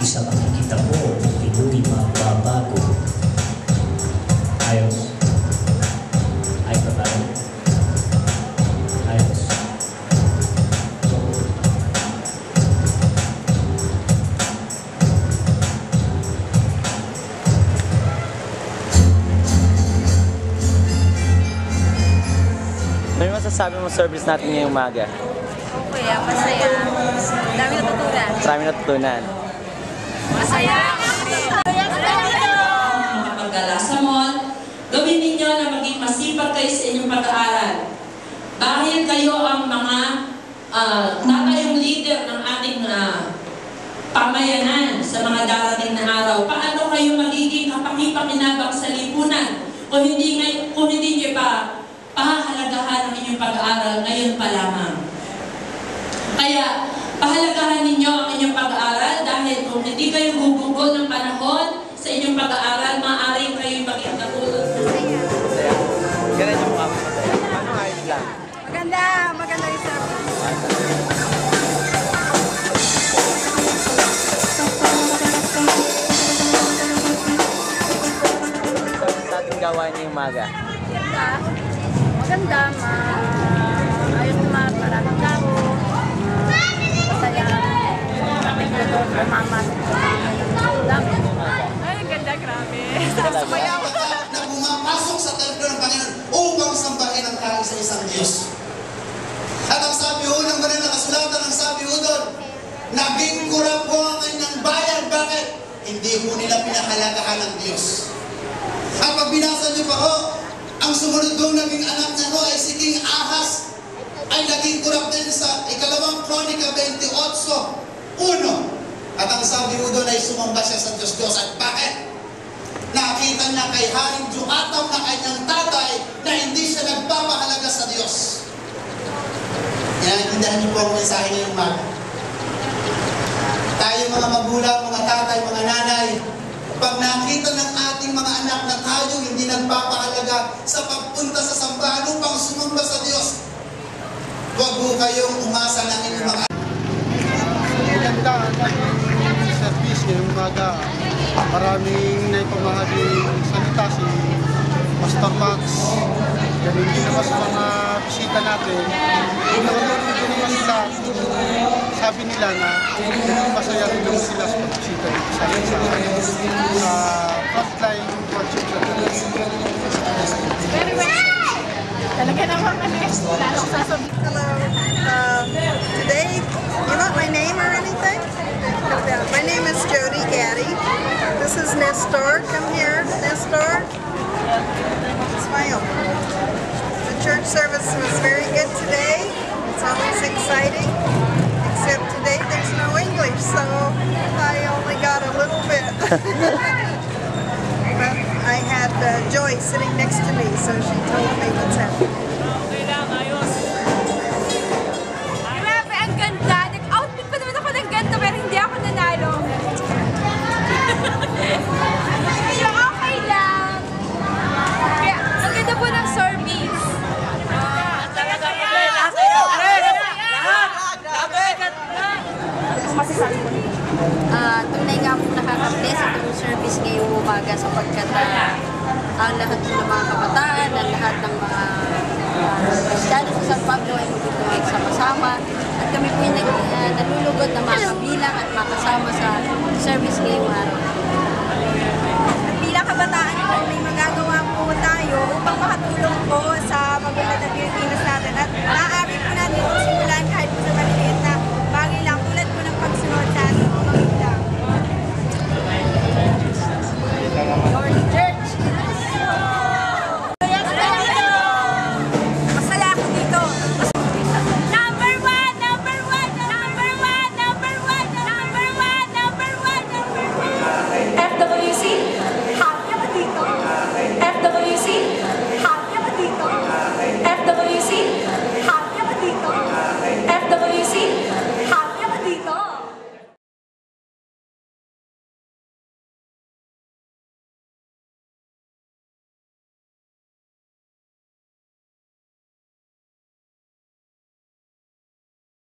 sa makikita ko, Pinoy magbabago. Ayos. Ayos na tayo. Ayos. Ano yung masasabi mo service natin ngayong umaga? Okay, masaya. Dami natutunan. Marami natutunan. Masaya. Mga paggala sa mall, gawin ninyo na maging masipag kayo sa inyong pag-aaral. Dahil kayo ang mga tatayong leader ng ating pamayanan sa mga darating na araw. Paano kayo magiging kapaki-pakinabang sa lipunan kung hindi nyo pahahalagahan ang inyong pag-aaral ngayon pa lamang? Kaya, pahalagahan ninyo ang inyong pag-aaral dahil kung hindi kayo gugugol ng panahon sa inyong pag-aaral, maaaring kayo maging katulad. Ganun yung mukha mo. Anong ayos lang? Maganda. Maganda yung service. Service natin gawain ngayong umaga. Maganda. Ayos naman. Maraming tao. Masaya. Mamat. Dami. Ay, ganda. Grabe. Sumayaw. Na pumapasok sa templo ng Panginoon upang sambahin ang kaisa-isang Diyos. At ang sabi ho ng banal na kasulatan, ang sabi ho doon, naging kurap ho ang kanyang bayan. Bakit? Hindi ho nila pinahalagahan ng Diyos. At pag binasa niyo pa ho, ang sumunod doon naging anak niya ho ay si King Ahaz, ay naging kurap din sa ikalawang Kronika 28:1. At ang sabi ho doon ay sumamba siya sa Diyos-Diyos. At bakit? Nakita niya kay Haring Joatam na kanyang tatay na hindi siya nagpapahalaga sa Diyos. Inaintindihan niyo po ang mensahe ngayong umaga. Tayo mga magulang, mga tatay, mga nanay, pag nakita ng ating mga anak na tayo hindi nagpapahalaga sa pagpunta sa sambahan upang sumamba sa Diyos, huwag po kayong umasa ng inyong mga Maganda ang service ngayong umaga. Maraming naipamahaling salita si Pastor Max. Ganun din naman sa mga bisita natin. Nakatulog din naman sila. Sabi nila na masaya rin naman sila sa pagbisita sa frontline worship service. Very well. Talaga naman lalong sasabihin. Hello. Today, you want my name or anything? My name is Jody Gaddy. This is Nestor. Come here, Nestor. Smile. The church service was very good today. It's always exciting. Except today there's no English, so I only got a little bit. But I had Joy sitting next to me, so she told me what's happening. Grabe, ang ganda. Nag-outfit pa naman ako ng ganda, pero hindi ako nanalo. Pero okay lang. Kaya, ang ganda po ng service. Talaga po. Tunay nga po nakaka-bless itong service ngayong umaga sapagkat ang lahat ng mga kabataan, ang lahat ng mga Kristiyano sa San Pablo ay magtutuwag sama-sama at kami po yung nalulugod na makabilang at makasama sa service ngayong araw.